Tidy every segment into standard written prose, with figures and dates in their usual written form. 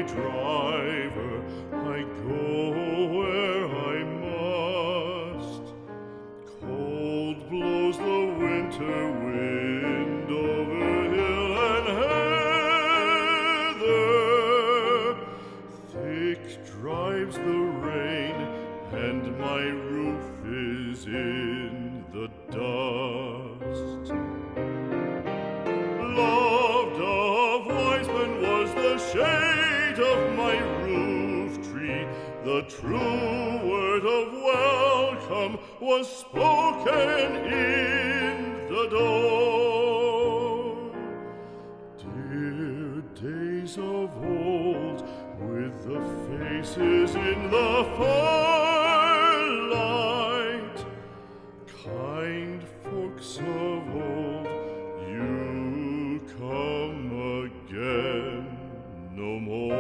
driver, I go where I must. Cold blows the winter wind over hill and heather. Thick drives the rain, and my roof is in the dust. Loved of wise men was the shade of my roof tree. The true word of welcome was spoken in the door. Dear days of old, with the faces in the firelight, kind folks of old, you come again no more.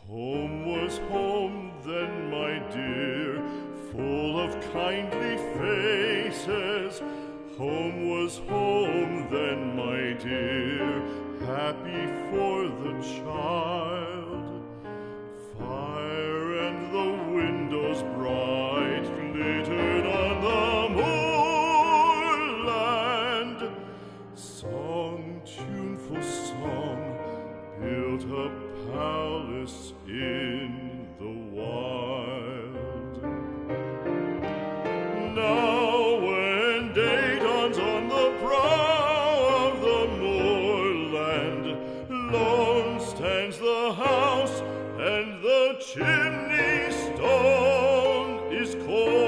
Home was home then, my dear, full of kindly faces. Home was home then, my dear, happy for the child. Fire and the windows bright glittered on the moorland. Song, tuneful song, built a palace in the wild. Now when day dawns on the brow of the moorland, lone stands the house and the chimney stone is cold.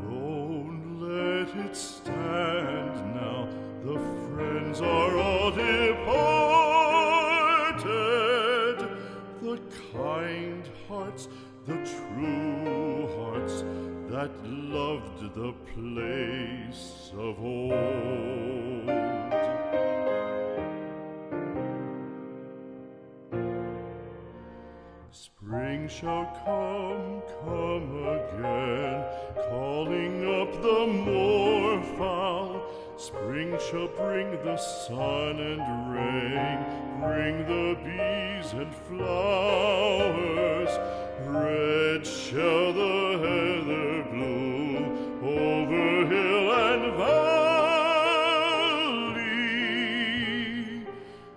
Lone let it stand now, the friends are all departed. The kind hearts, the true hearts that loved the place of old. Spring shall come again, calling up the moorfowl. Spring shall bring the sun and rain, bring the bees and flowers. Red shall the heather bloom over hill and valley.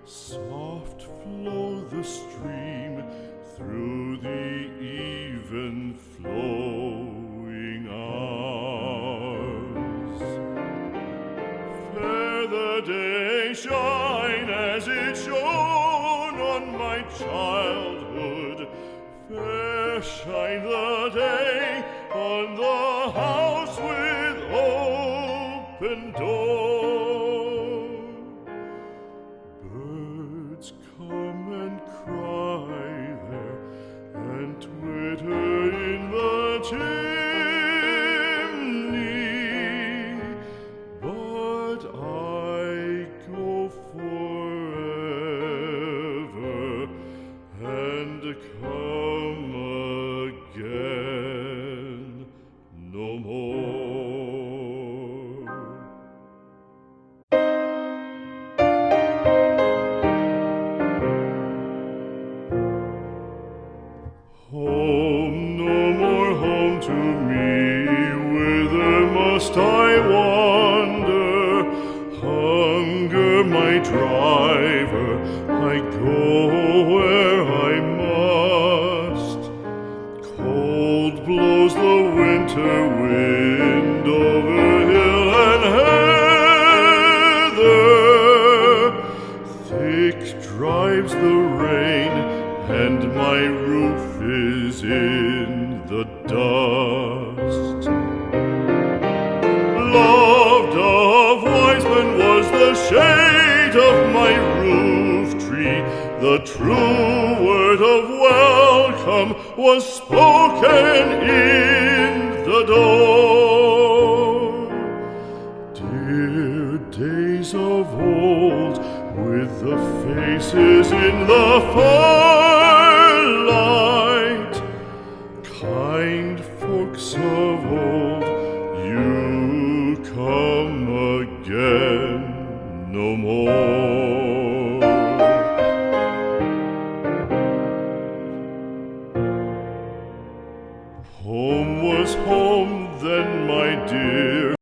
Soft flow the stream through the even flowing hours. Fair the day shine as it shone on my childhood. Fair shine the day on the house with open door. Birds come and cry there and twitter in the chimney, but I go forever and come again no more. Home, no more home to me, whither must I wander? Hunger, my driver, I go where I must. Cold blows the winter wind over hill and heather. Thick drives the rain, and my roof is in the dust. Loved of wise men was the shade of my roof tree. The true word of welcome was spoken in the door. Dear days of old, with the faces in the firelight, kind folks of old, again no more.